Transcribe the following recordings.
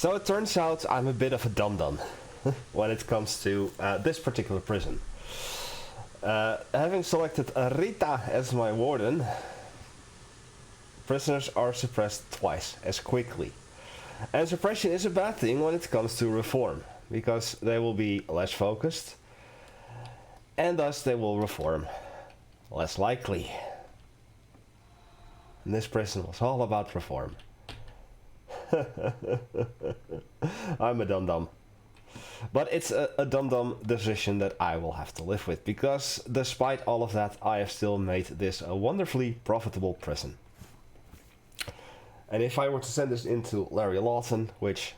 So it turns out I'm a bit of a dum-dum when it comes to this particular prison. Having selected Rita as my warden, prisoners are suppressed twice as quickly. And suppression is a bad thing when it comes to reform, because they will be less focused, and thus they will reform less likely. And this prison was all about reform. I'm a dum-dum. But it's a dum-dum decision that I will have to live with, because despite all of that, I have still made this a wonderfully profitable prison. And if I were to send this into Larry Lawson, which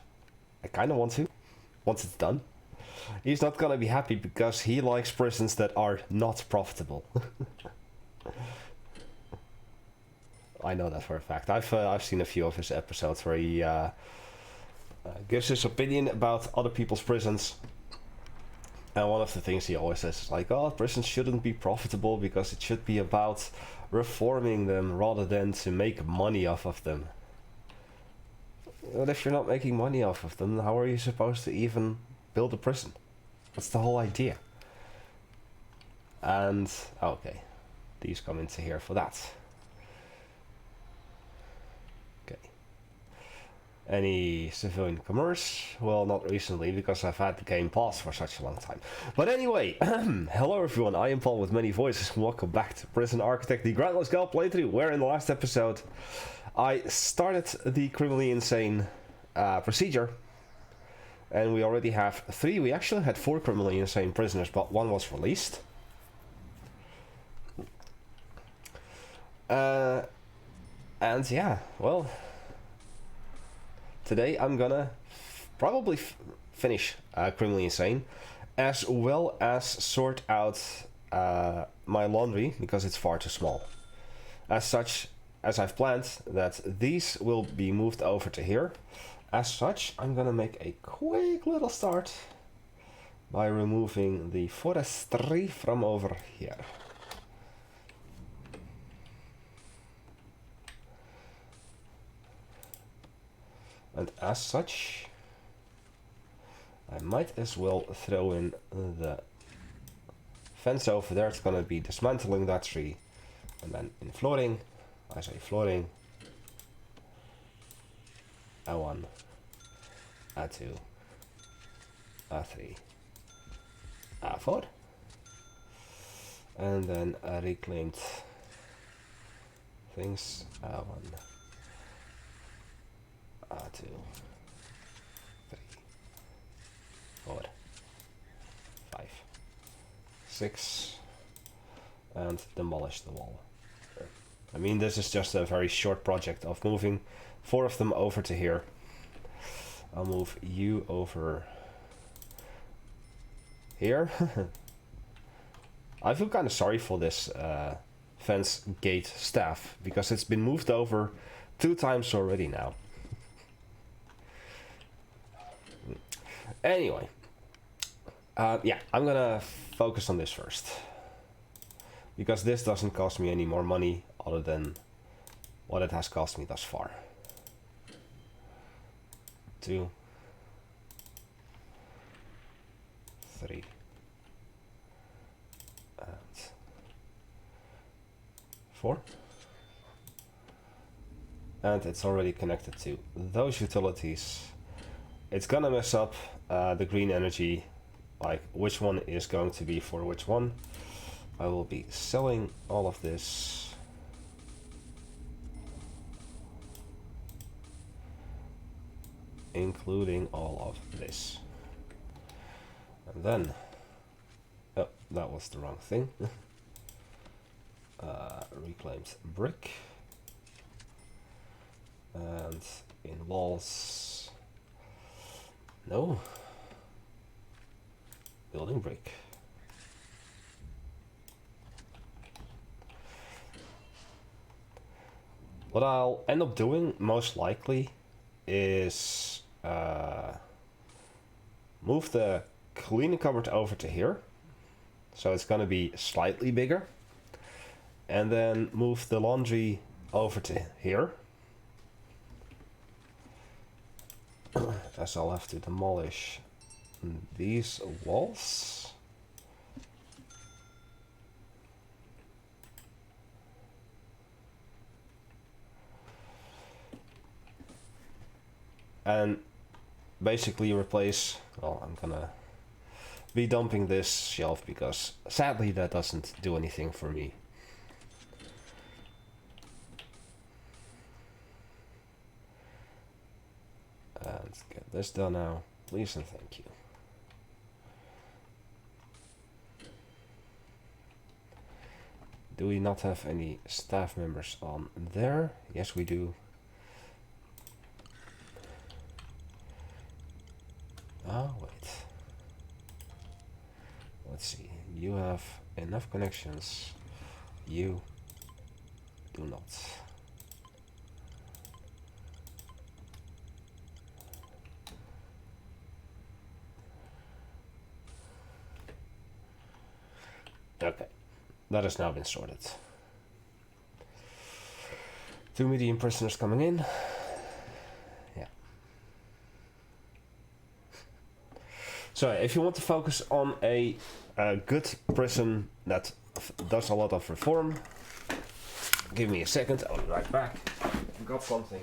I kind of want to, once it's done, he's not gonna be happy because he likes prisons that are not profitable. I know that for a fact. I've seen a few of his episodes where he gives his opinion about other people's prisons. And one of the things he always says is like, oh, prisons shouldn't be profitable because it should be about reforming them rather than to make money off of them. But if you're not making money off of them, how are you supposed to even build a prison? That's the whole idea. And, okay, these come into here for that. Okay. Any civilian commerce? Well, not recently, because I've had the game paused for such a long time. But anyway, hello everyone, I am Paul with many voices, and welcome back to Prison Architect, the Grantless Gal playthrough, where in the last episode I started the criminally insane procedure, and we already have 3. We actually had 4 criminally insane prisoners, but 1 was released. And yeah, well, today I'm gonna probably finish criminally insane, as well as sort out my laundry, because it's far too small. As such, as I've planned that these will be moved over to here, as such I'm gonna make a quick little start by removing the forestry from over here. And as such, I might as well throw in the fence over there. It's gonna be dismantling that tree, and then in flooring, I say flooring, A1, A2, A3, A4, and then reclaimed things, A1, A2, 3, 4, 5, 6, and demolish the wall. I mean, this is just a very short project of moving 4 of them over to here. I'll move you over here. I feel kind of sorry for this fence gate staff, because it's been moved over 2 times already now. Anyway, yeah, I'm gonna focus on this first, because this doesn't cost me any more money other than what it has cost me thus far. 2, 3, and 4. And it's already connected to those utilities. It's gonna mess up the green energy, like which one is going to be for which one. I will be selling all of this. Including all of this. And then, oh, that was the wrong thing. Reclaimed brick. And in walls, no, building brick. What I'll end up doing most likely is move the cleaning cupboard over to here, so it's gonna be slightly bigger, and then move the laundry over to here. as I'll have to demolish these walls. And basically replace, well, I'm gonna be dumping this shelf because sadly that doesn't do anything for me. And get this done now, please and thank you. Do we not have any staff members on there? Yes, we do. Oh, wait. Let's see. You have enough connections. You do not. Okay. That has now been sorted. 2 medium prisoners coming in. Yeah. So if you want to focus on a good prison that does a lot of reform, give me a second, I'll be right back. I've got something.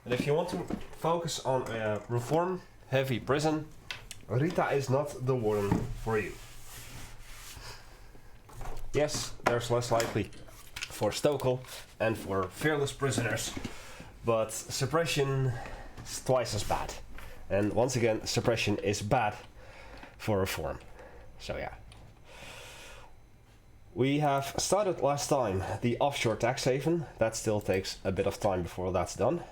And if you want to focus on a reform-heavy prison, Rita is not the warden for you. Yes, there's less likely for Stokel and for fearless prisoners, but suppression is twice as bad. And once again, suppression is bad for reform. So yeah. We have started last time the offshore tax haven. That still takes a bit of time before that's done.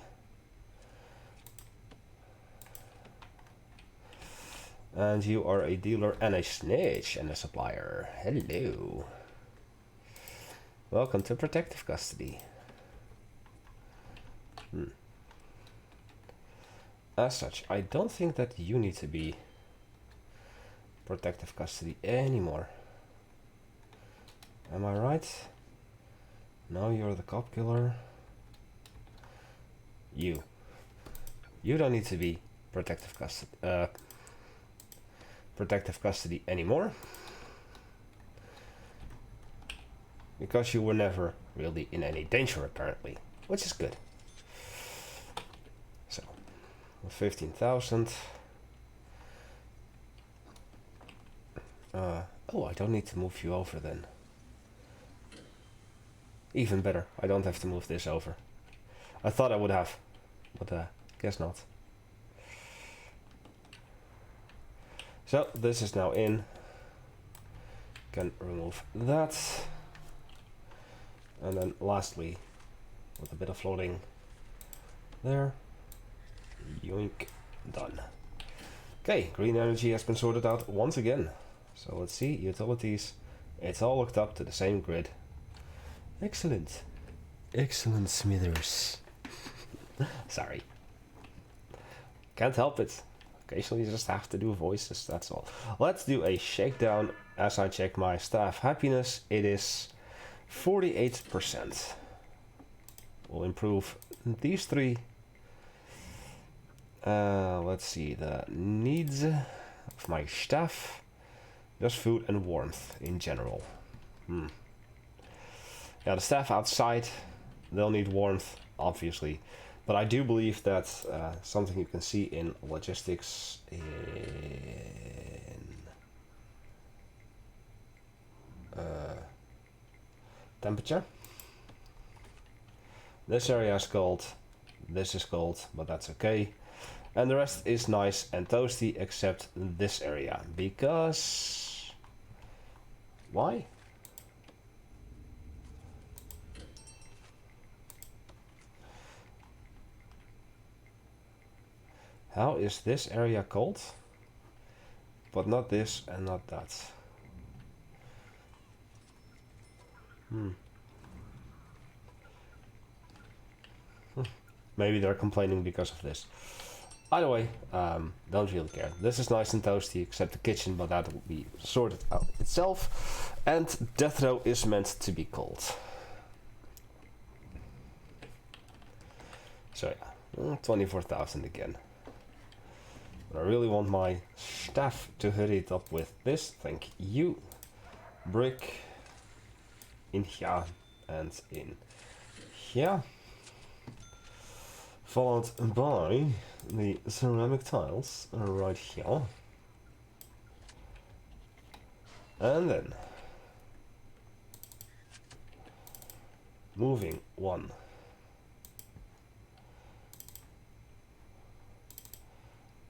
And you are a dealer and a snitch and a supplier. Hello. Welcome to protective custody. As such, I don't think that you need to be protective custody anymore. Am I right? No, you're the cop killer. You don't need to be protective custody anymore, because you were never really in any danger apparently, which is good. So 15,000. Oh, I don't need to move you over then. Even better, I don't have to move this over. I thought I would have, but guess not. So this is now in. Can remove that. And then lastly, with a bit of floating there. Yoink, done. Okay, green energy has been sorted out once again. So let's see, utilities. It's all hooked up to the same grid. Excellent. Excellent, Smithers. Sorry. Can't help it. Occasionally you just have to do voices, that's all. Let's do a shakedown as I check my staff happiness. It is 48%. We'll improve these three. Let's see, the needs of my staff. Just food and warmth in general. Yeah, the staff outside, they'll need warmth, obviously. But I do believe that something you can see in logistics in temperature. This area is cold, this is cold, but that's okay. And the rest is nice and toasty except this area, because... why? How is this area cold, but not this and not that? Maybe they're complaining because of this. Either way, don't really care. This is nice and toasty, except the kitchen, but that will be sorted out itself. And death row is meant to be cold. So yeah, 24,000 again. I really want my staff to hurry it up with this. Thank you. Brick in here and in here. Followed by the ceramic tiles right here. And then moving one.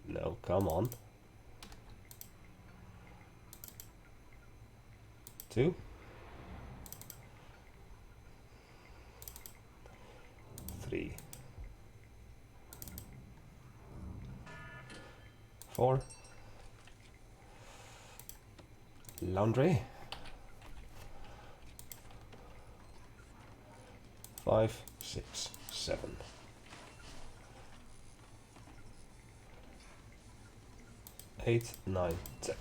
No, come on. 2. 3. 4. Laundry. 5, 6, 7. 8, 9, 10.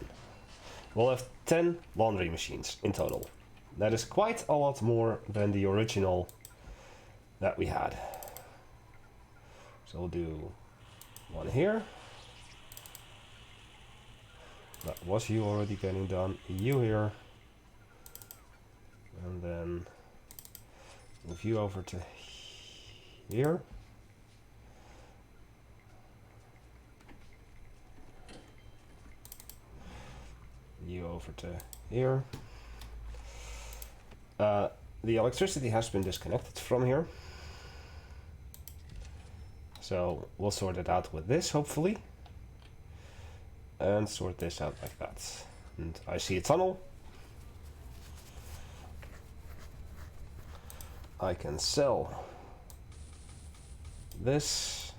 We'll have 10 laundry machines in total. That is quite a lot more than the original that we had. So we'll do one here. That was you already getting done. You here. And then move you over to here. You over to here. The electricity has been disconnected from here. So we'll sort it out with this, hopefully. And sort this out like that. And I see a tunnel. I can sell this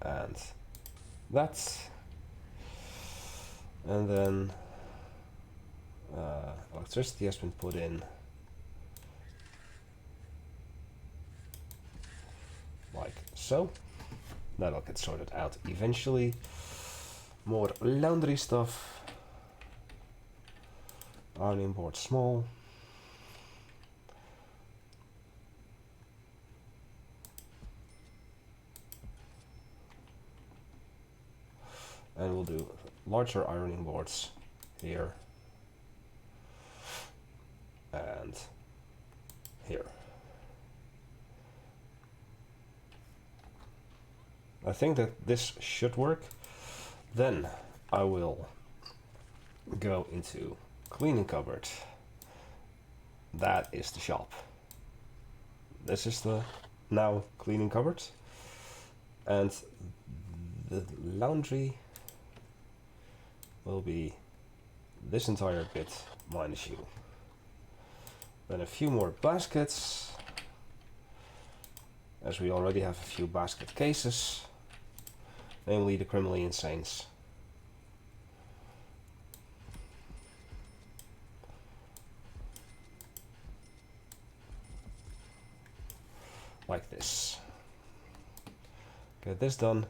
and that. And then electricity has been put in like so. That'll get sorted out eventually. More laundry stuff. Ironing board small. And we'll do larger ironing boards here and here. I think that this should work. Then I will go into cleaning cupboard. That is the shop. This is the now cleaning cupboard. And the laundry will be this entire bit minus you. Then a few more baskets, as we already have a few basket cases, namely the criminally insanes. Like this. Get this done.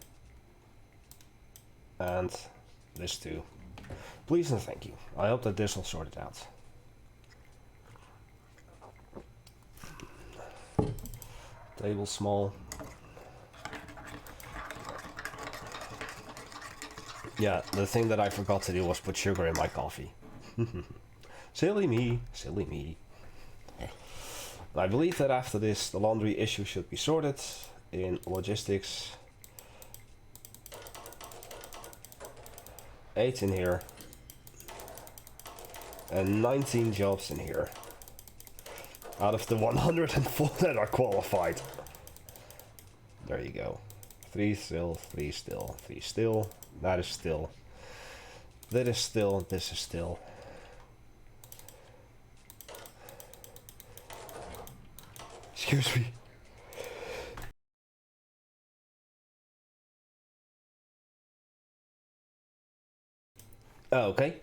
And this too. Please and thank you. I hope that this will sort it out. Table small. Yeah, the thing that I forgot to do was put sugar in my coffee. Silly me, silly me. I believe that after this, the laundry issue should be sorted in logistics. 8 in here. And 19 jobs in here. Out of the 104 that are qualified. There you go. 3 still, 3 still, 3 still. That is still. That is still, this is still. Excuse me. Okay.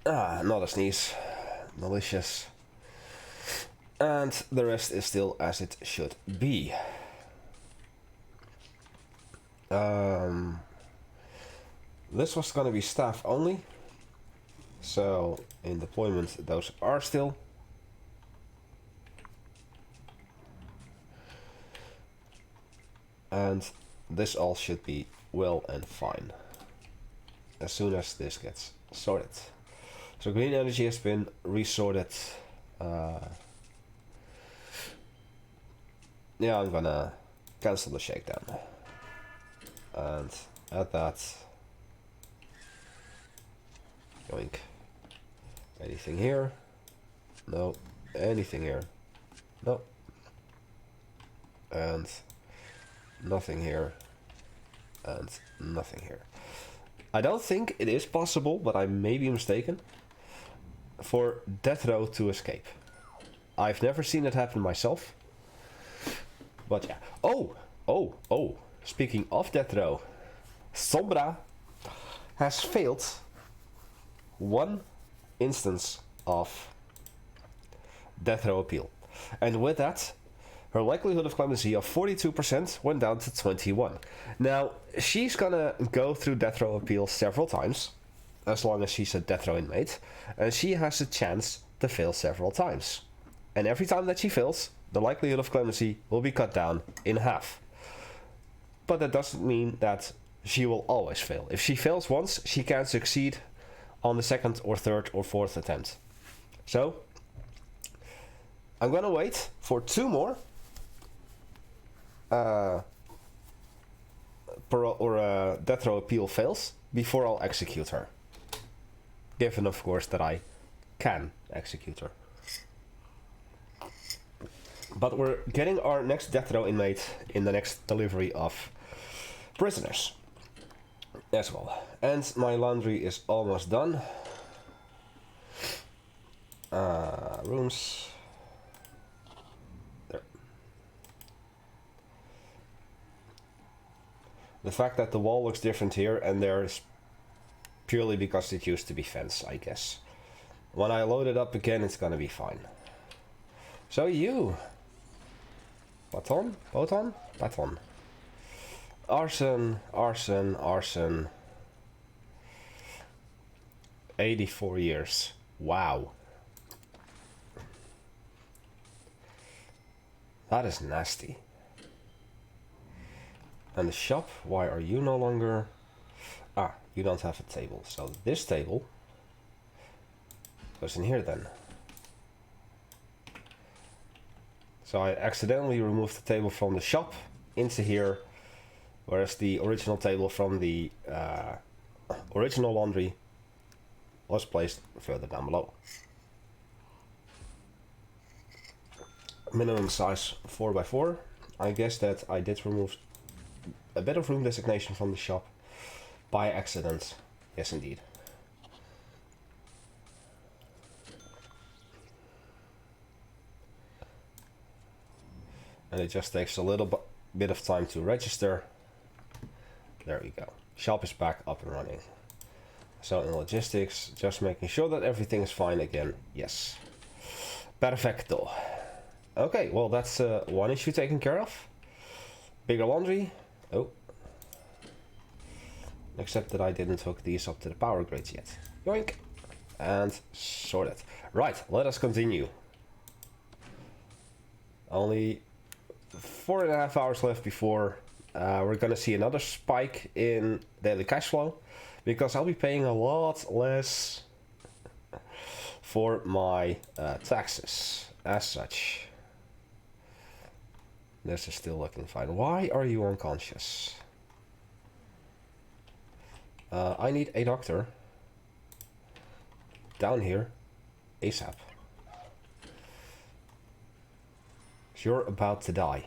Not a sneeze. Delicious. And the rest is still as it should be. This was gonna be staff only. So in deployment, those are still. And this all should be well and fine as soon as this gets sorted. So green energy has been resorted. Yeah, I'm gonna cancel the shakedown and add that. Yoink. Anything here? No. Anything here? No. And nothing here. And nothing here. I don't think it is possible, but I may be mistaken, for death row to escape. I've never seen it happen myself. But yeah. Oh! Speaking of death row, Sombra has failed one instance of death row appeal. And with that, her likelihood of clemency of 42% went down to 21. Now, she's gonna go through death row appeal several times, as long as she's a death row inmate, and she has a chance to fail several times. And every time that she fails, the likelihood of clemency will be cut down in half. But that doesn't mean that she will always fail. If she fails once, she can succeed on the second or third or fourth attempt. So, I'm gonna wait for 2 more death row appeal fails before I'll execute her. Given, of course, that I can execute her. But we're getting our next death row inmate in the next delivery of prisoners as well. And my laundry is almost done. Rooms. There. The fact that the wall looks different here and there is purely because it used to be fence, I guess. When I load it up again, it's gonna be fine. So you... Baton? Baton? Baton. Arson, arson, arson. 84 years. Wow. That is nasty. And the shop, why are you no longer... Ah, you don't have a table. So this table goes in here then. So I accidentally removed the table from the shop into here, whereas the original table from the original laundry was placed further down below. Minimum size 4x4. I guess that I did remove a bit of room designation from the shop by accident. Yes, indeed. And it just takes a little bit of time to register. There we go. Shop is back up and running. So in logistics, just making sure that everything is fine again. Yes. Perfecto. Okay, well that's one issue taken care of. Bigger laundry. Oh. Except that I didn't hook these up to the power grids yet. Yoink. And sorted. Right, let us continue. Only 4.5 hours left before we're gonna see another spike in daily cash flow, because I'll be paying a lot less for my taxes as such. This is still looking fine. Why are you unconscious? I need a doctor down here ASAP. You're about to die.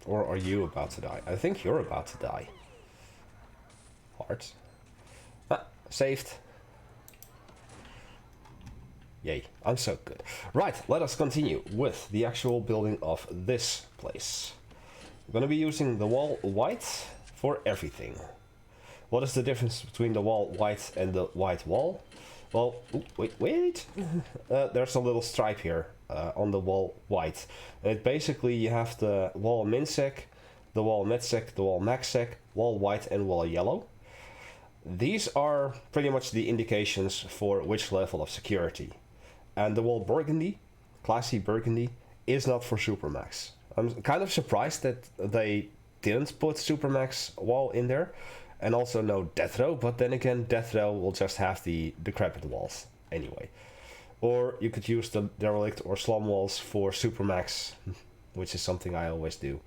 Or are you about to die? I think you're about to die. Heart. Saved. Yay, I'm so good. Right, let us continue with the actual building of this place. I'm gonna be using the wall white for everything. What is the difference between the wall white and the white wall? well, ooh, wait. There's a little stripe here on the wall white. It basically, you have the wall minsec, the wall midsec, the wall maxsec, wall white, and wall yellow. These are pretty much the indications for which level of security. And the wall burgundy, classy burgundy, is not for Supermax. I'm kind of surprised that they didn't put Supermax wall in there. And also no death row, but then again, death row will just have the decrepit walls anyway. Or you could use the derelict or slum walls for Supermax, which is something I always do.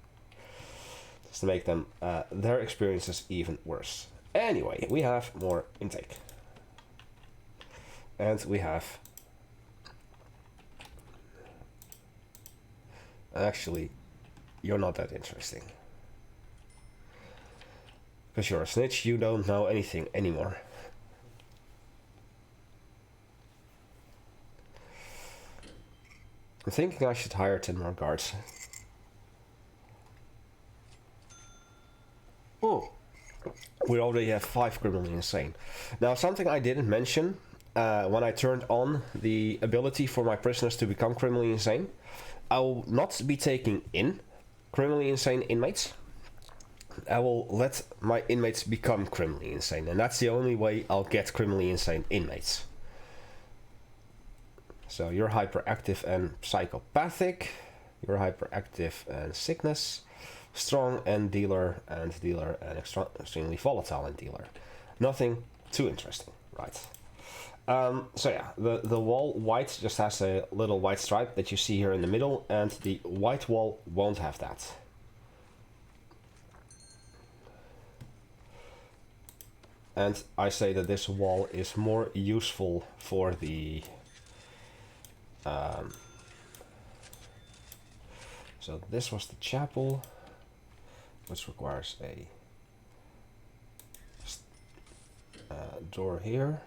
Just to make them, their experiences even worse. Anyway, we have more intake. And we have... Actually, you're not that interesting. Because you're a snitch, you don't know anything anymore. I'm thinking I should hire 10 more guards. Oh, we already have 5 criminally insane. Now, something I didn't mention when I turned on the ability for my prisoners to become criminally insane, I will not be taking in criminally insane inmates. I will let my inmates become criminally insane, and that's the only way I'll get criminally insane inmates. So you're hyperactive and psychopathic, you're hyperactive and sickness, strong and dealer and extremely volatile and dealer. Nothing too interesting, right? So yeah, the wall white just has a little white stripe that you see here in the middle, and the white wall won't have that. And I say that this wall is more useful for the... so this was the chapel, which requires a door here.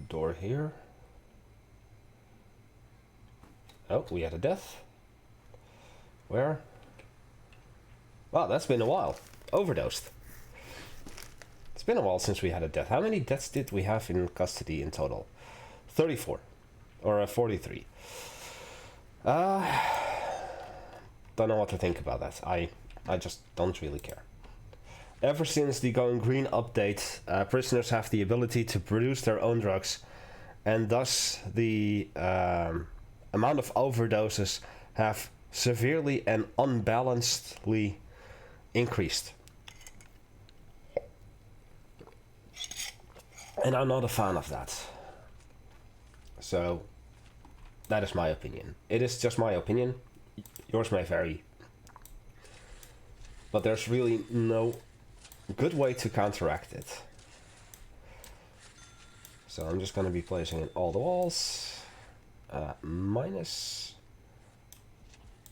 Door here. Oh, we had a death. Where? Wow, that's been a while. Overdosed. It's been a while since we had a death. How many deaths did we have in custody in total? 34. Or 43. Don't know what to think about that. I just don't really care. Ever since the Going Green update, prisoners have the ability to produce their own drugs, and thus the amount of overdoses have severely and unbalancedly increased. And I'm not a fan of that. So, that is my opinion. It is just my opinion. Yours may vary. But there's really no good way to counteract it. So I'm just going to be placing in all the walls. Minus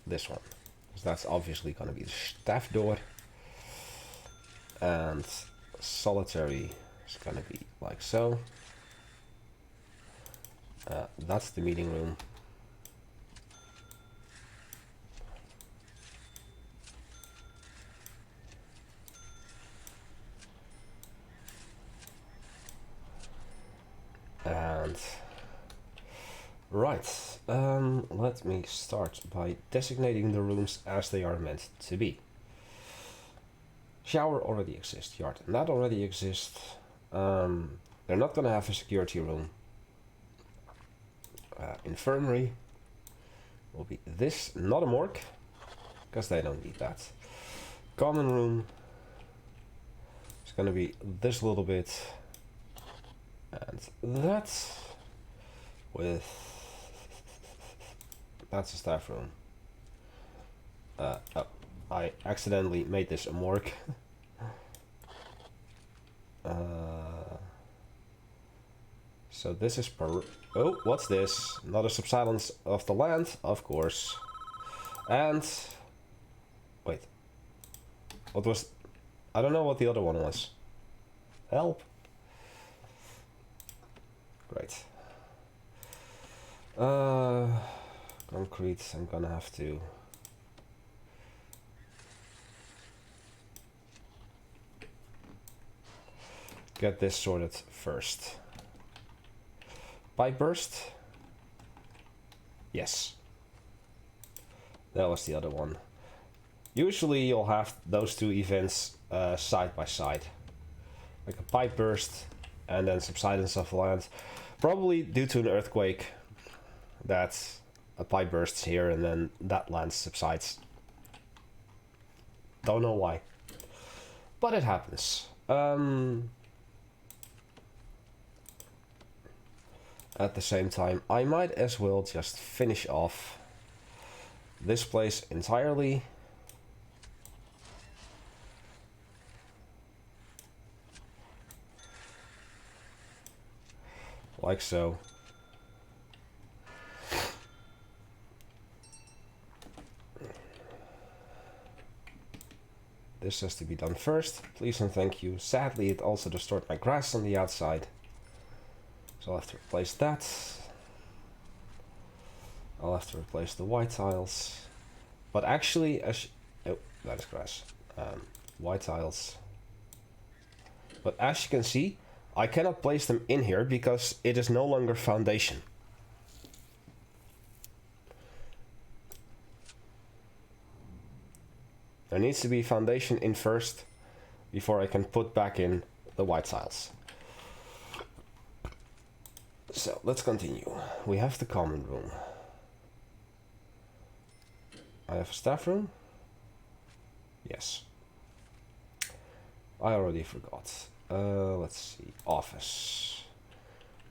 this one. Because that's obviously going to be the staff door. And solitary is going to be like so. That's the meeting room. And right, let me start by designating the rooms as they are meant to be. Shower already exists, yard and that already exists. They're not gonna have a security room. Infirmary will be this, not a morgue, because they don't need that. Common room is gonna be this little bit. And that with that's a staff room. Oh, I accidentally made this a morgue. So this is oh, what's this? Another subsidence of the land, of course. And wait, what was? I don't know what the other one was. Help. Great. Concrete, I'm gonna have to... get this sorted first. Pipe burst. Yes. That was the other one. Usually you'll have those two events side by side. Like a pipe burst and then subsidence of the land. Probably due to an earthquake that a pipe bursts here and then that land subsides. Don't know why. But it happens. At the same time, I might as well just finish off this place entirely. Like so. This has to be done first. Please and thank you. Sadly, it also destroyed my grass on the outside. So I'll have to replace that. I'll have to replace the white tiles. But actually, oh, that is grass. White tiles. But as you can see, I cannot place them in here because it is no longer foundation. There needs to be foundation in first before I can put back in the white tiles. So let's continue. We have the common room. I have a staff room. Yes. I already forgot. Let's see. Office.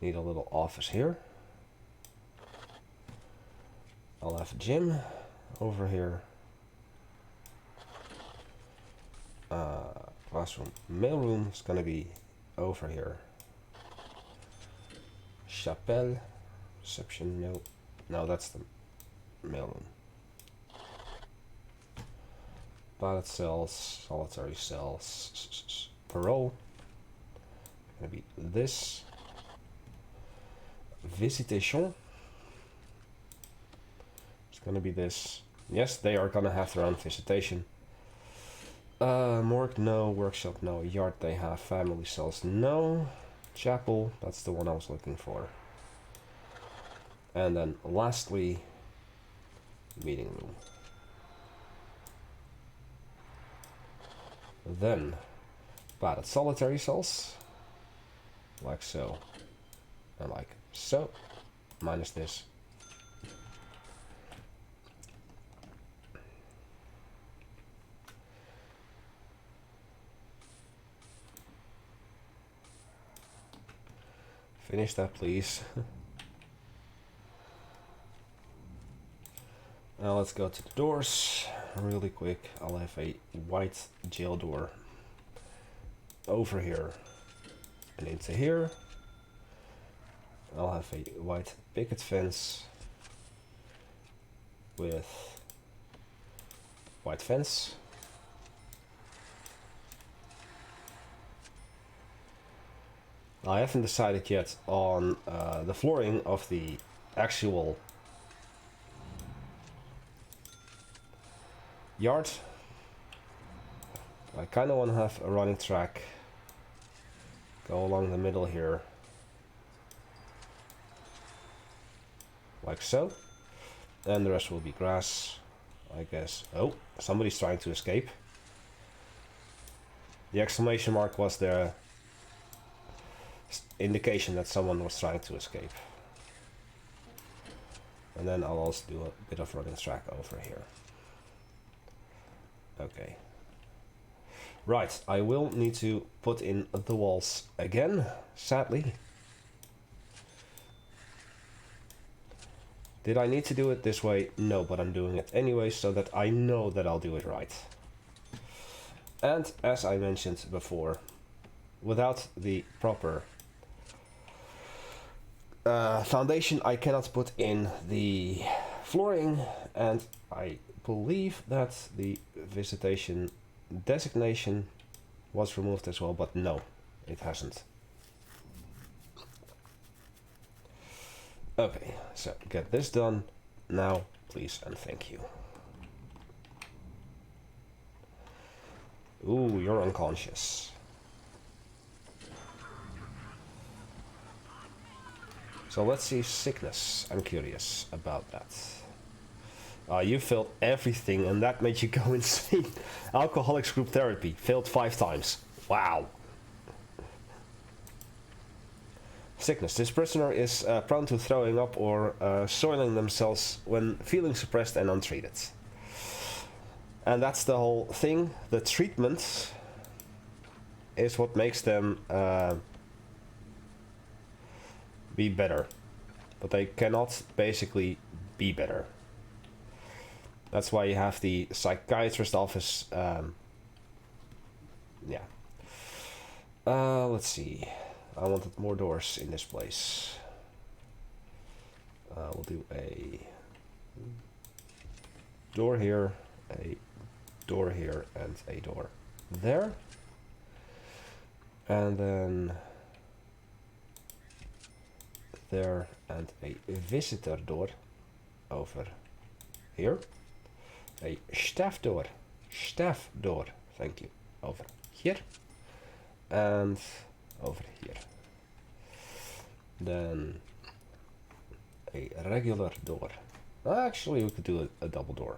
Need a little office here. I'll have a gym over here. Classroom. Mailroom is gonna be over here. Chapelle. Reception. No. No, that's the mailroom. Ballot cells. Solitary cells. Parole. Gonna be this. Visitation. It's gonna be this. Yes, they are gonna have their own visitation. Morgue, no. Workshop, no. Yard, they have. Family cells, no. Chapel, that's the one I was looking for. And then lastly, meeting room. Then, padded solitary cells. Like so. And like so. Minus this. Finish that, please. Now let's go to the doors really quick. I'll have a white jail door over here and into here. I'll have a white picket fence with white fence. I haven't decided yet on the flooring of the actual yard. I kind of want to have a running track go along the middle here, like so, and the rest will be grass, I guess. Oh, somebody's trying to escape. The exclamation mark was the indication that someone was trying to escape. And then I'll also do a bit of running track over here. Okay. Right, I will need to put in the walls again, sadly. Did I need to do it this way? No, but I'm doing it anyway so that I know that I'll do it right. And as I mentioned before, without the proper foundation, I cannot put in the flooring, and I believe that the visitation designation was removed as well, but no, it hasn't. Okay, so get this done now, please and thank you. Ooh, you're unconscious. So let's see sickness. I'm curious about that. You failed everything and that made you go insane. Alcoholics group therapy. Failed 5 times. Wow. Sickness. This prisoner is prone to throwing up or soiling themselves when feeling suppressed and untreated. And that's the whole thing. The treatment is what makes them be better. But they cannot basically be better. That's why you have the psychiatrist office. Yeah. Let's see. I wanted more doors in this place. We'll do a door here, a door here, and a door there. And then there, and a visitor door over here. A staff door, thank you, over here. And over here. Then a regular door. Actually, we could do a double door.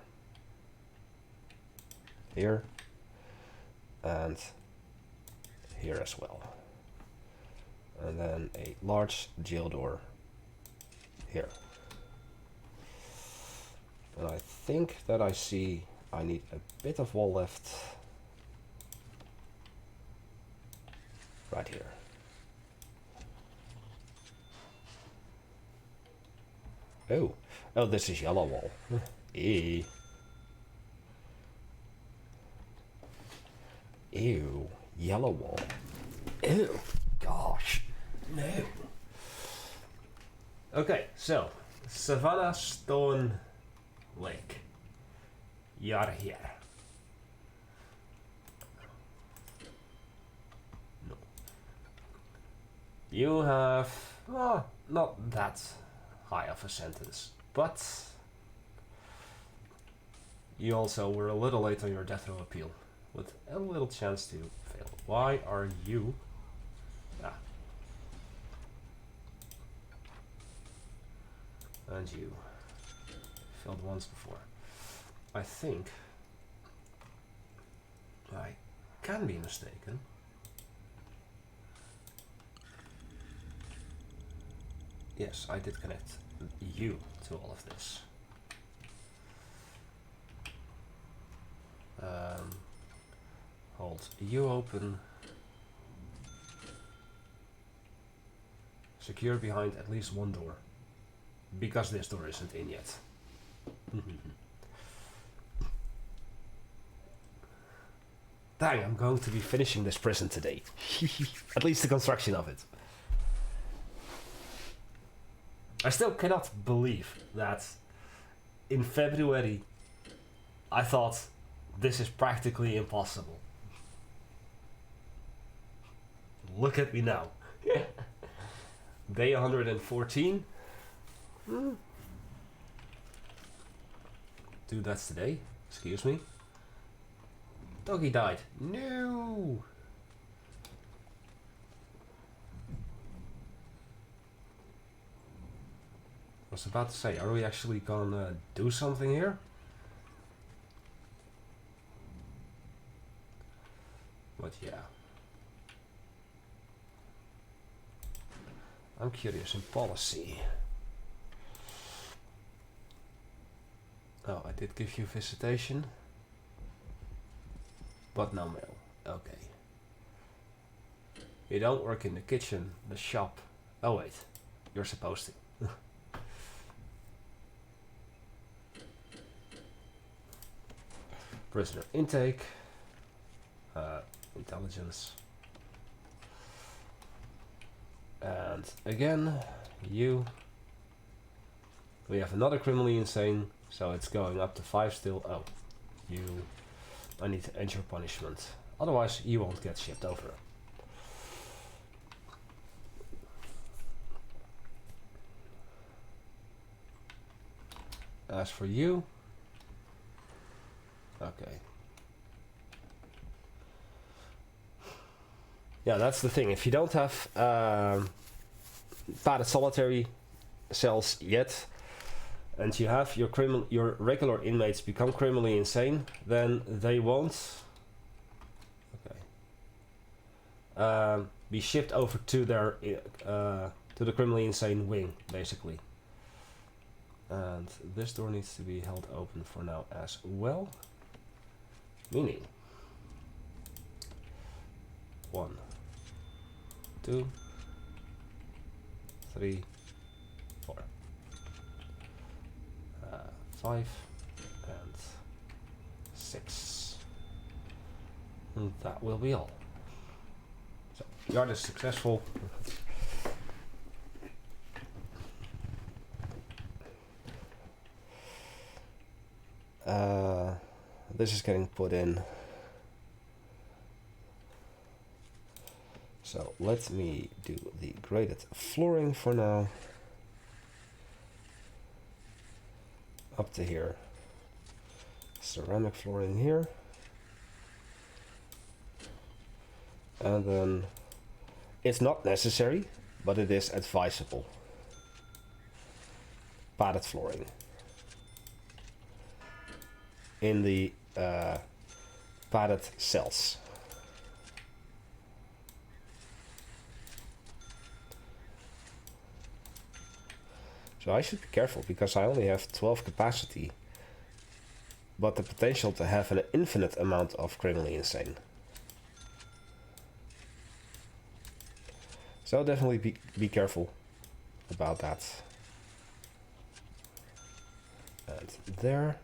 Here. And here as well. And then a large jail door here. And I think that I see I need a bit of wall left right here. Oh, this is yellow wall. Ew. Ew, yellow wall. Ew, gosh, no. Okay, so Savannah Stone Lake. You're here. No. You have, well, not that high of a sentence, but you also were a little late on your death row appeal, with a little chance to fail. Why are you? And you failed once before. I think I can be mistaken. Yes, I did connect you to all of this. Hold you open. Secure behind at least one door. Because this door isn't in yet. Dang, I'm going to be finishing this prison today. At least the construction of it. I still cannot believe that in February I thought this is practically impossible. Look at me now. Day 114. Dude, that's today. Excuse me. Doggy died. No. I was about to say, are we actually gonna do something here? But yeah. I'm curious in policy. Oh, I did give you visitation. But no mail. Okay. You don't work in the kitchen, the shop. Oh wait, you're supposed to. Prisoner intake. Intelligence. And again, you. We have another criminally insane, so it's going up to 5 still. Oh, you. I need to end your punishment. Otherwise, you won't get shipped over. As for you, okay. Yeah, that's the thing. If you don't have padded solitary, cells yet, and you have your regular inmates become criminally insane, then they won't be shipped over to their to the criminally insane wing, basically. And this door needs to be held open for now as well. Meaning 1, 2, 3, 4, 5, and 6. And that will be all. So, yard is successful. This is getting put in. So let me do the graded flooring for now. Up to here. Ceramic flooring here. And then it's not necessary, but it is advisable. Padded flooring. In the padded cells. So I should be careful because I only have 12 capacity, but the potential to have an infinite amount of criminally insane. So definitely be careful about that. And there,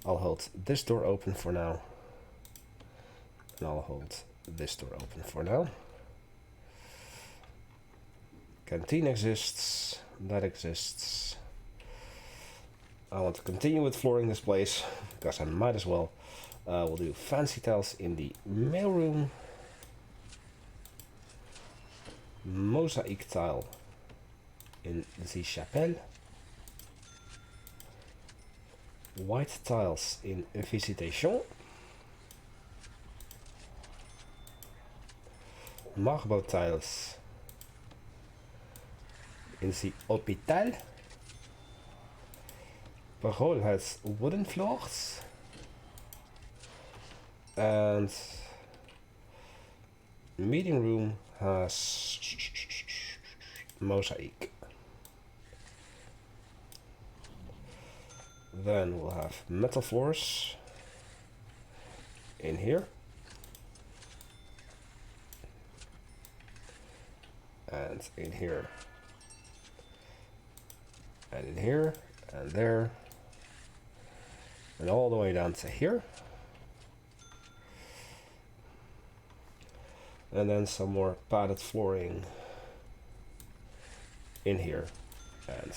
I'll hold this door open for now. And I'll hold this door open for now. Canteen exists. That exists. I want to continue with flooring this place because I might as well. We'll do fancy tiles in the mailroom. Mosaic tile in the chapelle. White tiles in visitation. Marble tiles in the hôpital. Parole has wooden floors. And meeting room has mosaic. Then we'll have metal floors in here. And in here. And in here. And there. And all the way down to here. And then some more padded flooring in here and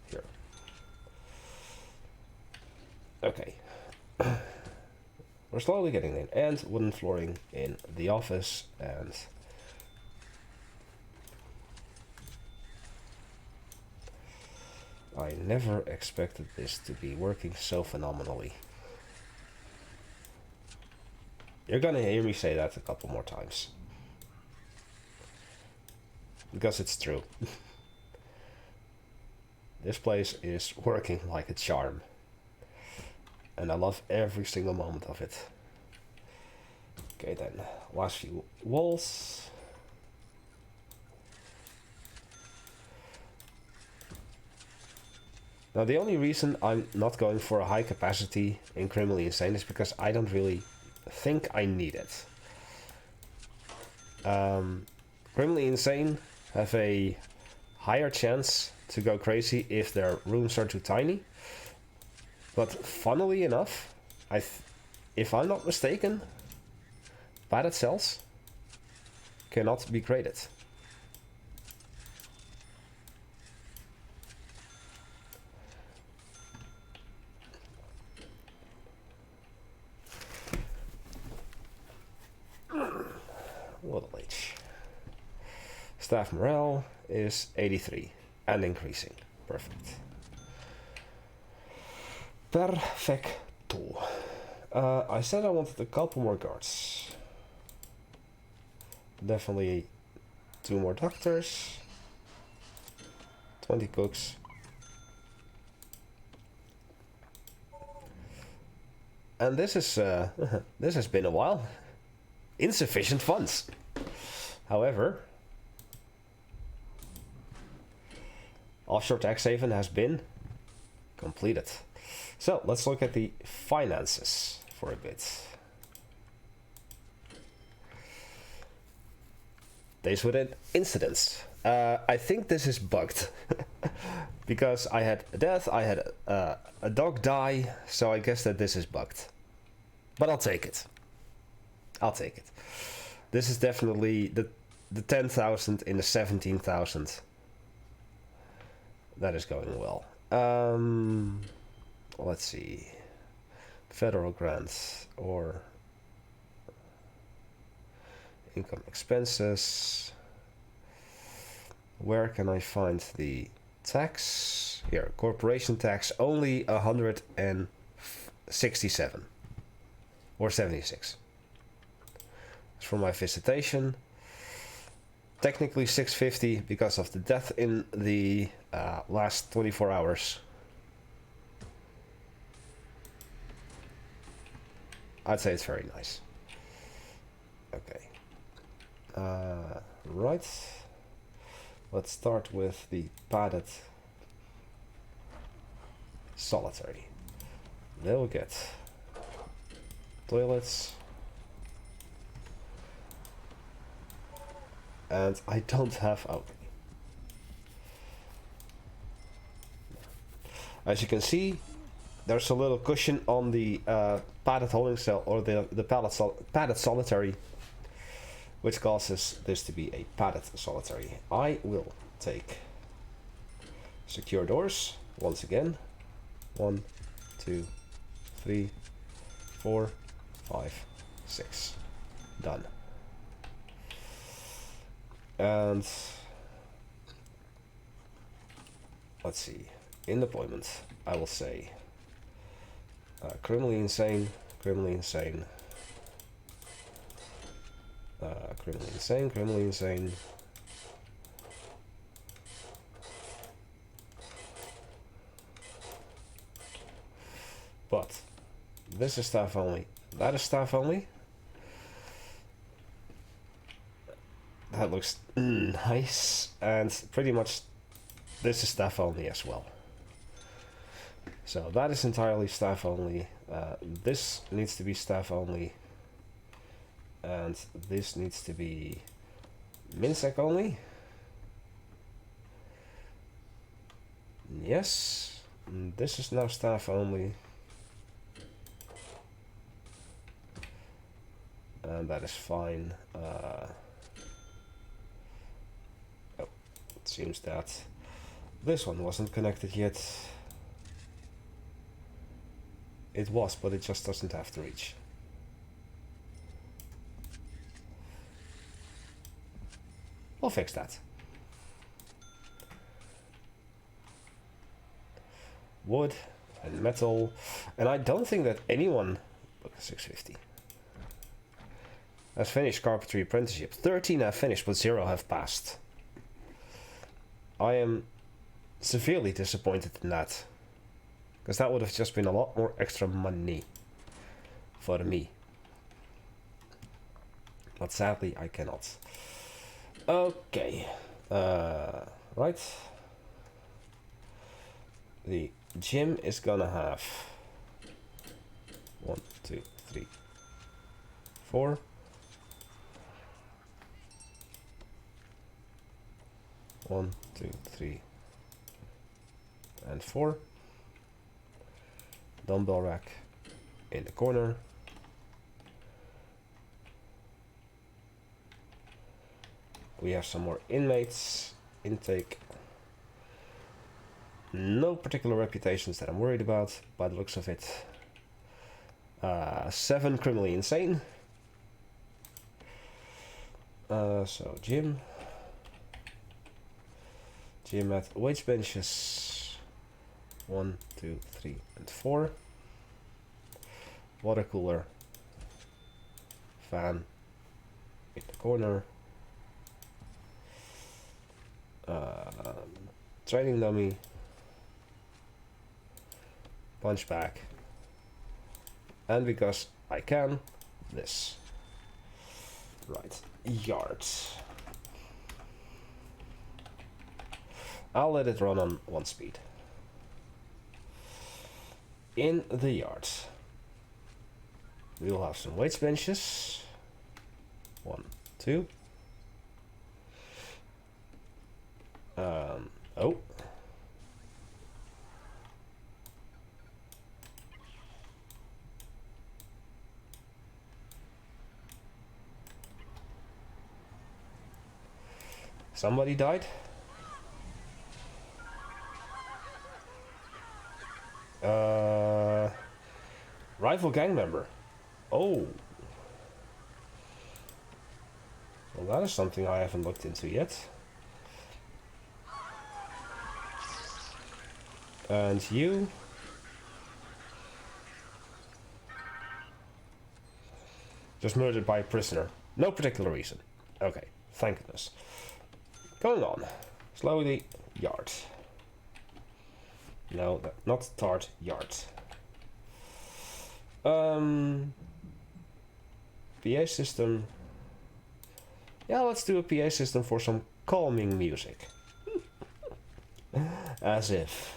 here. Okay. We're slowly getting in. And wooden flooring in the office. And I never expected this to be working so phenomenally. You're gonna hear me say that a couple more times. Because it's true. This place is working like a charm. And I love every single moment of it. Okay then, last few walls. Now the only reason I'm not going for a high capacity in Criminally Insane is because I don't really think I need it. Criminally Insane have a higher chance to go crazy if their rooms are too tiny. But funnily enough, if I'm not mistaken, padded cells cannot be graded. Little H. Staff morale is 83 and increasing. Perfect. Perfecto. I said I wanted a couple more guards. Definitely 2 more doctors. 20 cooks. and this is this has been a while. Insufficient funds. However, offshore tax haven has been completed. So let's look at the finances for a bit. Days within incidents. I think this is bugged because I had a death, I had a dog die, so I guess that this is bugged. But I'll take it. I'll take it. This is definitely the 10,000 in the 17,000. That is going well. Let's see. Federal grants or income expenses. Where can I find the tax? Here, corporation tax, only 167 or 76. It's from my visitation. Technically 650 because of the death in the last 24 hours. I'd say it's very nice. Okay. Right. Let's start with the padded solitary. They'll get toilets. And I don't have... okay. As you can see, there's a little cushion on the padded holding cell, or the padded solitary, which causes this to be a padded solitary. I will take secure doors once again. 1, 2, 3, 4, 5, 6. Done. And let's see. In deployment, I will say criminally insane, criminally insane, criminally insane, criminally insane. But this is staff only. That is staff only. That looks nice, and pretty much this is staff only as well. So that is entirely staff only. This needs to be staff only, and this needs to be MinSec only. Yes, this is now staff only, and that is fine. It seems that this one wasn't connected yet. It was, but it just doesn't have to reach. We'll fix that. Wood and metal, and I don't think that anyone, look, 650, has finished carpentry apprenticeship. 13 have finished, but 0 have passed. I am severely disappointed in that, because that would have just been a lot more extra money for me. But sadly, I cannot. Okay, right. The gym is gonna have 1, 2, 3, 4. One, 2, 3, and 4. Dumbbell rack in the corner. We have some more inmates. Intake. No particular reputations that I'm worried about by the looks of it. 7 criminally insane. So gym. Gym at weight benches. 1, 2, 3, and 4. Water cooler. Fan in the corner. Training dummy. Punch bag. And because I can, this. Right, yard. I'll let it run on 1 speed. In the yard, we will have some weights benches. 1, 2. Oh. Somebody died? Rival gang member. Oh. Well, that is something I haven't looked into yet. And you? Just murdered by a prisoner. No particular reason. Okay, thank goodness. Going on. Slowly, yard. No, not tart, yard. PA system. Yeah, let's do a PA system for some calming music. As if.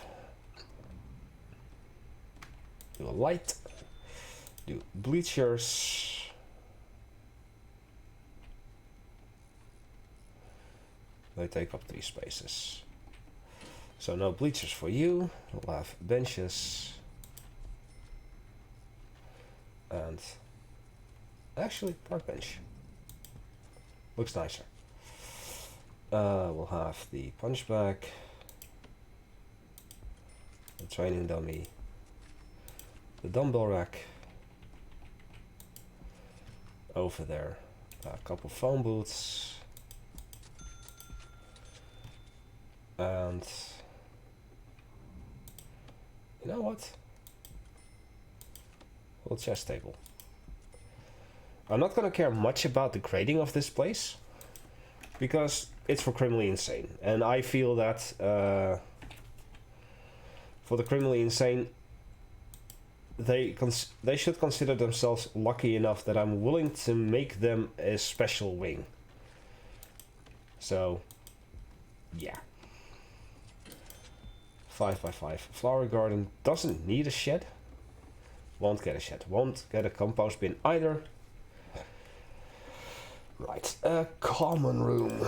Do a light. Do bleachers. They take up 3 spaces. So no bleachers for you. We'll have benches. And actually, park bench. Looks nicer. We'll have the punch bag. The training dummy. The dumbbell rack. Over there. A couple phone booths. And you know what? Little chess table. I'm not gonna care much about the grading of this place because it's for criminally insane, and I feel that for the criminally insane, they should consider themselves lucky enough that I'm willing to make them a special wing. So, yeah. 5x5 flower garden doesn't need a shed. Won't get a shed. Won't get a compost bin either. Right, a common room.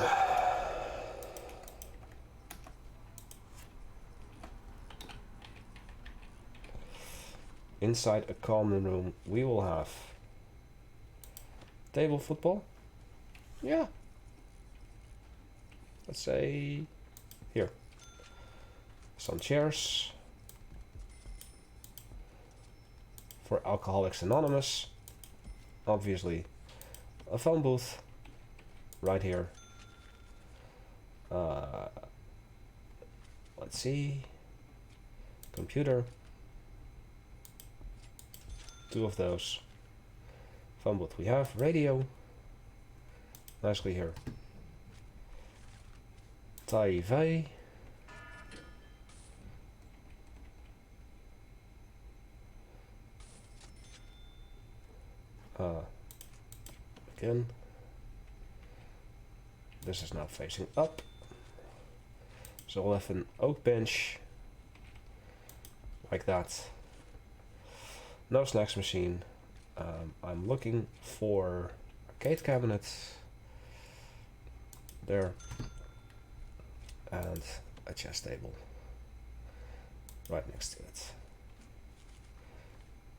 Inside a common room we will have table football. Yeah. Let's say here. Some chairs. For Alcoholics Anonymous. Obviously. A phone booth. Right here. Let's see. Computer. 2 of those. Phone booth we have. Radio. Nicely here. TV. Again. This is now facing up. So we'll have an oak bench. Like that. No snacks machine. I'm looking for arcade cabinet. There. And a chess table. Right next to it.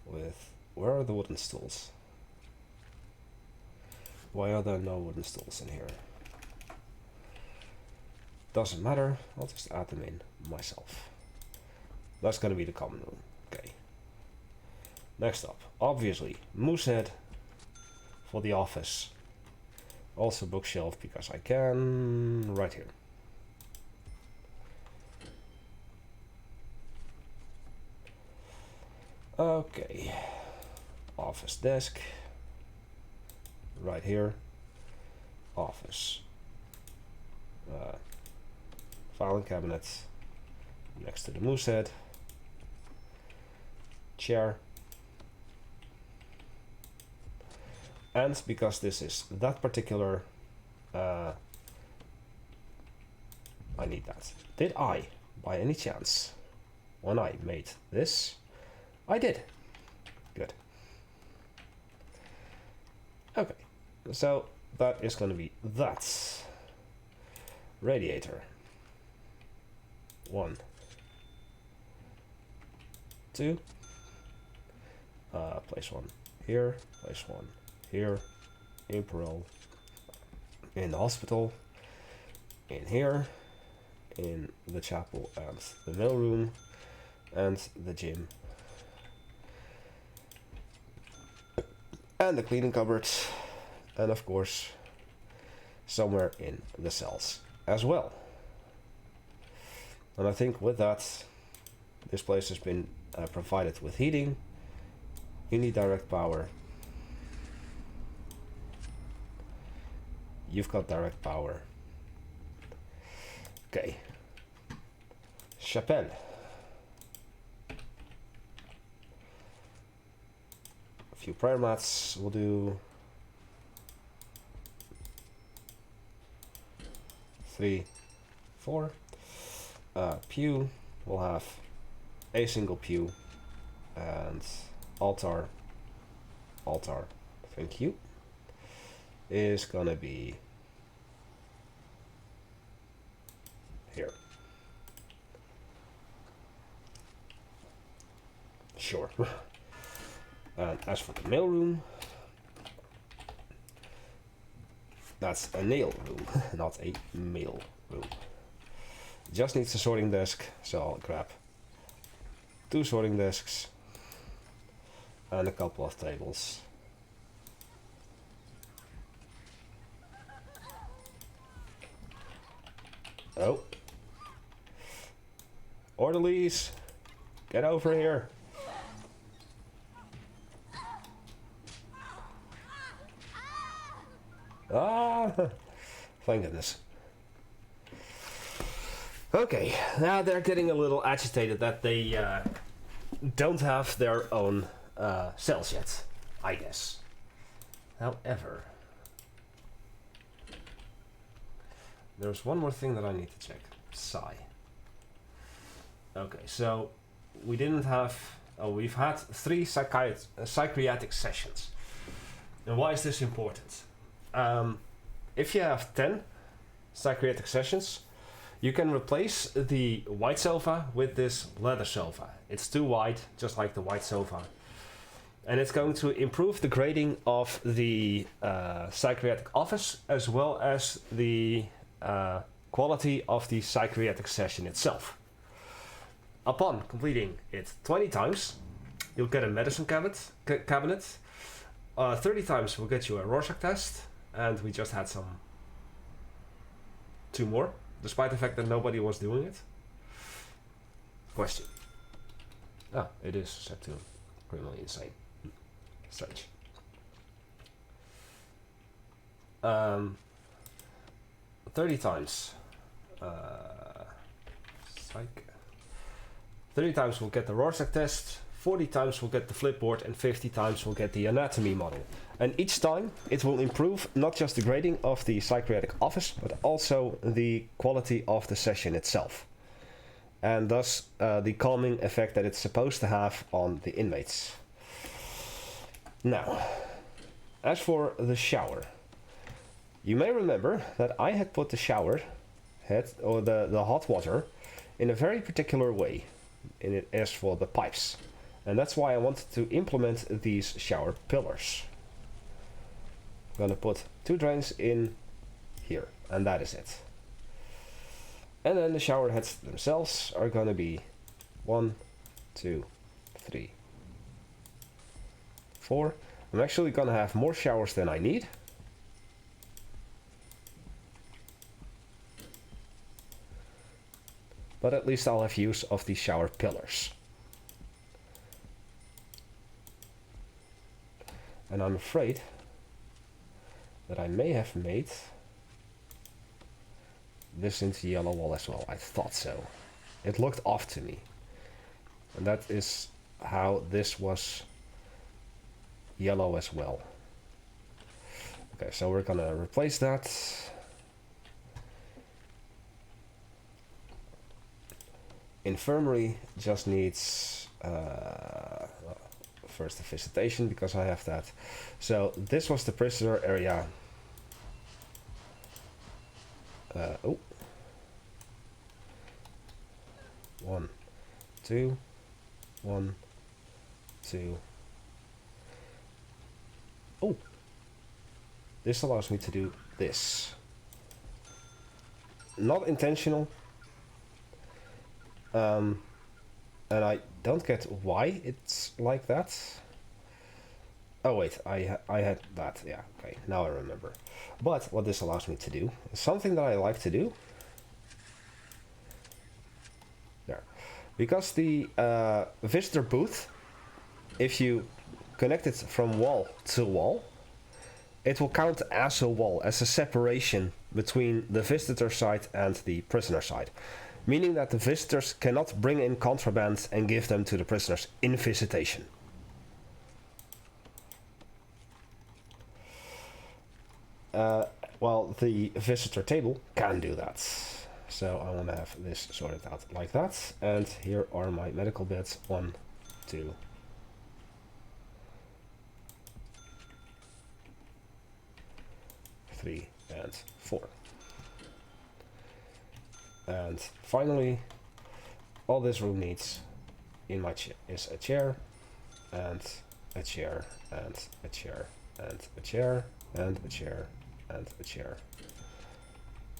With, where are the wooden stools? Why are there no wooden stools in here? Doesn't matter, I'll just add them in myself. That's gonna be the common room. Okay. Next up, obviously, Moosehead for the office. Also bookshelf because I can, right here. Okay. Office desk. Right here. Office. Filing cabinet. Next to the Moosehead. Chair. And because this is that particular, I need that. Did I, by any chance, when I made this? I did. Good. Okay, so that is going to be that. Radiator. 1, 2. Place one here, place one here, in parole, in the hospital, in here, in the chapel and the mailroom, and the gym, and the cleaning cupboard, and of course somewhere in the cells as well. And I think with that, this place has been provided with heating. You need direct power. You've got direct power. Okay. Chapelle. A few prayer mats will do. 3, 4. Pew will have a single pew, and altar, thank you, is gonna be here. Sure. And as for the mailroom, that's a nail room, not a mail room. Just needs a sorting desk, so I'll grab 2 sorting desks and a couple of tables. Oh. Orderlies, get over here. Ah, thank goodness. Okay, now they're getting a little agitated that they don't have their own cells yet, I guess. However, there's one more thing that I need to check. Psi. Okay, so we didn't have... Oh, we've had 3 psychiatric sessions. And why is this important? If you have 10 psychiatric sessions, you can replace the white sofa with this leather sofa. It's too wide, just like the white sofa. And it's going to improve the grading of the psychiatric office, as well as the quality of the psychiatric session itself. Upon completing it 20 times, you'll get a medicine cabinet. 30 times will get you a Rorschach test, and we just had 2 more. Despite the fact that nobody was doing it. Question. Ah, it is set to criminally insane. Strange. 30 times. Psych. 30 times we'll get the Rorschach test, 40 times we'll get the flipboard, and 50 times we'll get the anatomy model. And each time it will improve not just the grading of the psychiatric office, but also the quality of the session itself. And thus the calming effect that it's supposed to have on the inmates. Now, as for the shower, you may remember that I had put the shower head, or the hot water, in a very particular way, as for the pipes. And that's why I wanted to implement these shower pillars. I'm gonna put 2 drains in here, and that is it. And then the shower heads themselves are gonna be 1, 2, 3, 4. I'm actually gonna have more showers than I need. But at least I'll have use of these shower pillars. And I'm afraid that I may have made this into yellow wall as well. I thought so. It looked off to me. And that is how this was yellow as well. Okay, so we're gonna replace that. Infirmary just needs first the visitation, because I have that. So this was the prisoner area. Oh. 1, 2, 1, 2. Oh, this allows me to do this. Not intentional. And I don't get why it's like that. Oh wait, I had that. Yeah, okay, now I remember. But what this allows me to do is something that I like to do. There. Because the visitor booth, if you connect it from wall to wall, it will count as a wall, as a separation between the visitor side and the prisoner side. Meaning that the visitors cannot bring in contraband and give them to the prisoners in visitation. Well, the visitor table can do that. So I want to have this sorted out like that. And here are my medical beds. 1, 2. Three and 4. And finally, all this room needs in my chair is a chair, and a chair, and a chair, and a chair, and a chair, and a chair,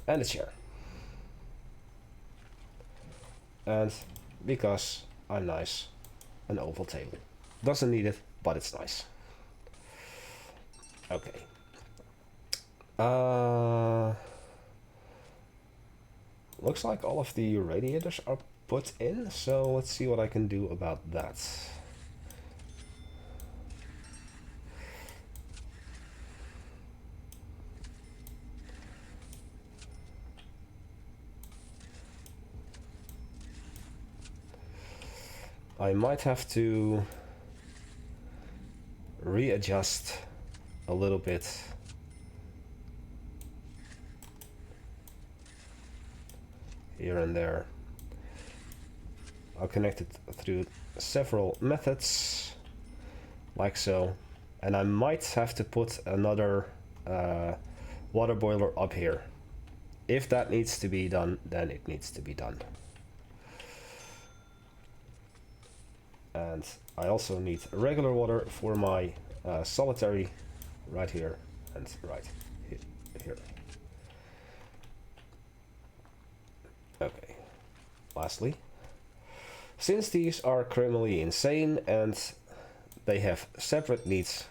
and a chair. And because I'm nice, an oval table. Doesn't need it, but it's nice. Okay. Looks like all of the radiators are put in, so let's see what I can do about that. I might have to readjust a little bit here and there. I'll connect it through several methods, like so, and I might have to put another water boiler up here. If that needs to be done, then it needs to be done. And I also need regular water for my solitary right here and right here. Okay, lastly, since these are criminally insane and they have separate needs,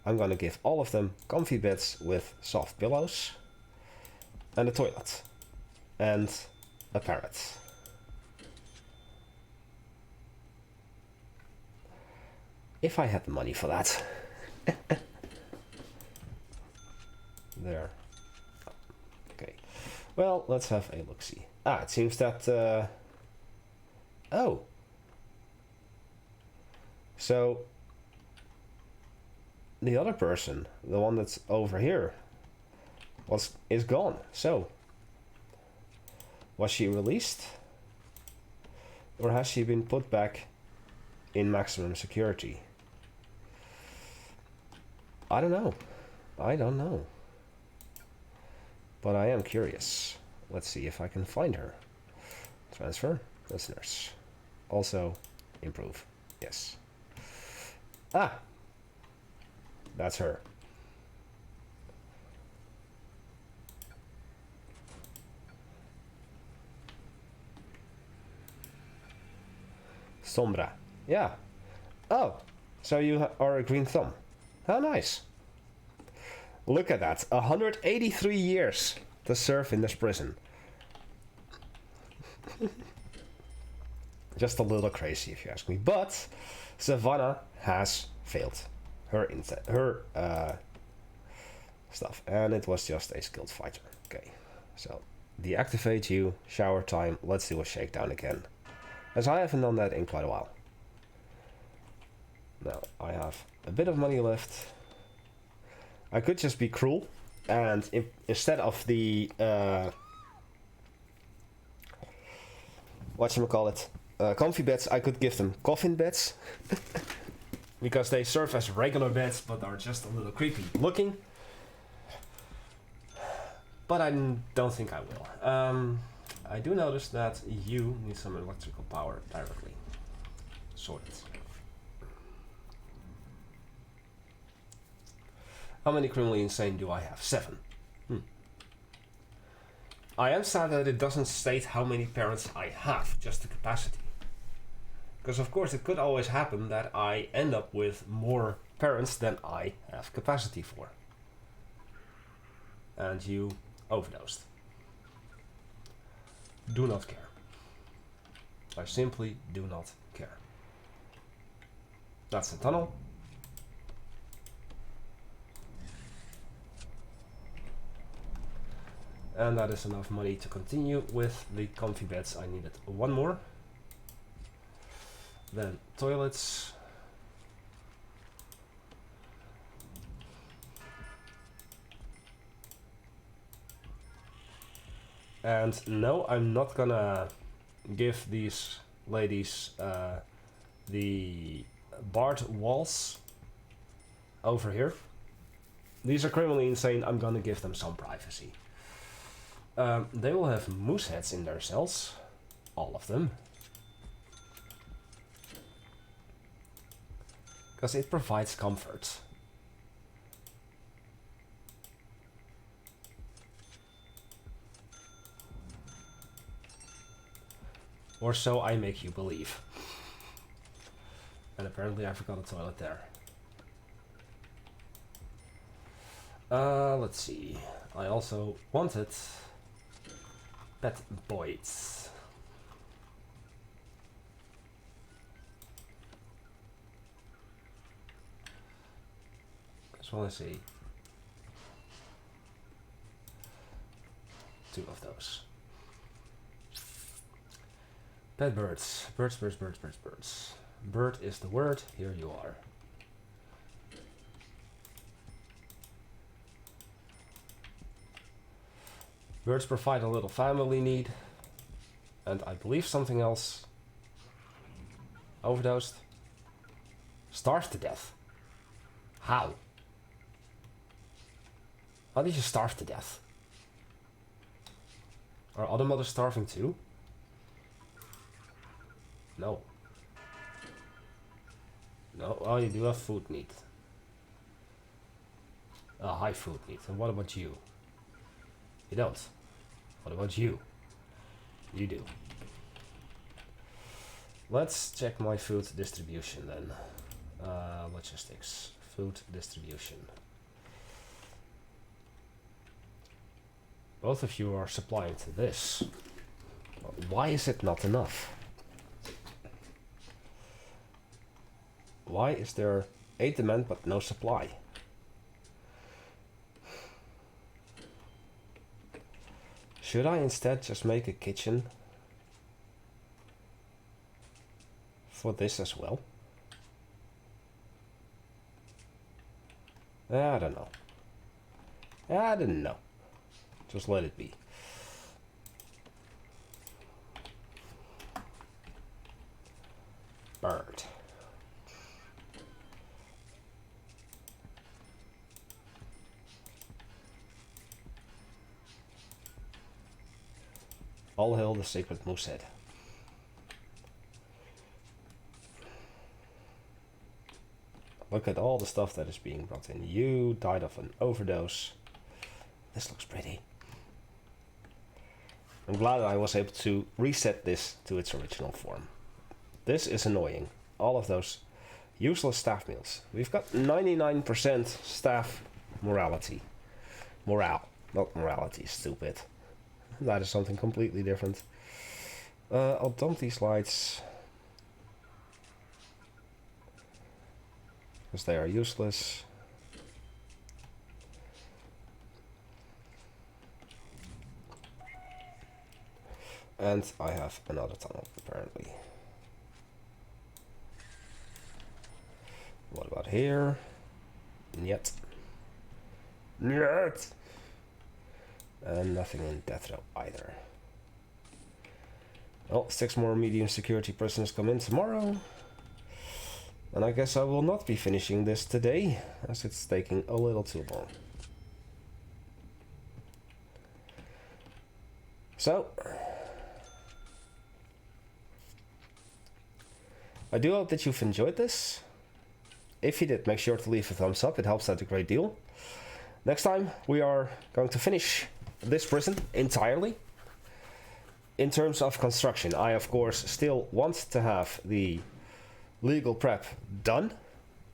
I'm gonna give all of them comfy beds with soft pillows, and a toilet, and a parrot. If I had the money for that. There. Okay. Well, let's have a look-see. Ah, it seems that... Oh. So... the other person, the one that's over here, is gone. So... was she released? Or has she been put back in maximum security? I don't know. I don't know. But I am curious. Let's see if I can find her. Transfer listeners. Also improve. Yes. Ah! That's her. Sombra. Yeah. Oh, so you are a green thumb. How nice. Look at that. 183 years to serve in this prison. Just a little crazy if you ask me. But Savannah has failed her stuff. And it was just a skilled fighter. Okay. So deactivate you. Shower time. Let's do a shakedown again. As I haven't done that in quite a while. Now, I have a bit of money left. I could just be cruel, and if, instead of the whatchamacallit, comfy beds, I could give them coffin beds. Because they serve as regular beds, but are just a little creepy looking. But I don't think I will. I do notice that you need some electrical power directly. Sorted. How many criminally insane do I have? 7. I am sad that it doesn't state how many parents I have, just the capacity. Because of course it could always happen that I end up with more parents than I have capacity for. And you overdosed. Do not care. I simply do not care. That's the tunnel. And that is enough money to continue with the comfy beds. I needed one more. Then toilets. And no, I'm not gonna give these ladies the barred walls over here. These are criminally insane. I'm gonna give them some privacy. They will have moose heads in their cells. All of them. Because it provides comfort. Or so I make you believe. And apparently I forgot a toilet there. Let's see. I also wanted pet boys. Just want to see 2 of those. Pet birds. Birds, birds, birds, birds, birds. Bird is the word. Here you are. Birds provide a little family need. And I believe something else. Overdosed. Starved to death. How? How did you starve to death? Are other mothers starving too? No. No, oh, you do have food need. High food need. And what about you? You don't. What about you? You do. Let's check my food distribution then. Logistics. Food distribution. Both of you are supplying to this. Why is it not enough? Why is there 8 demand but no supply? Should I instead just make a kitchen for this as well? I don't know. I don't know. Just let it be. Bird. All hail the sacred Moosehead. Look at all the stuff that is being brought in. You died of an overdose. This looks pretty. I'm glad I was able to reset this to its original form. This is annoying. All of those useless staff meals. We've got 99% staff morality. Morale, not morality, stupid. That is something completely different. I'll dump these lights. Because they are useless. And I have another tunnel, apparently. What about here? Yet. Yet. And nothing in death row either. Well, 6 more medium security prisoners come in tomorrow. And I guess I will not be finishing this today, as it's taking a little too long. So, I do hope that you've enjoyed this. If you did, make sure to leave a thumbs up, it helps out a great deal. Next time, we are going to finish this prison entirely. In terms of construction, I of course still want to have the legal prep done,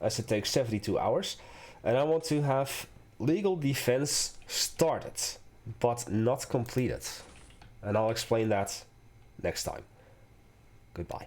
as it takes 72 hours. And I want to have legal defense started, but not completed. And I'll explain that next time. Goodbye.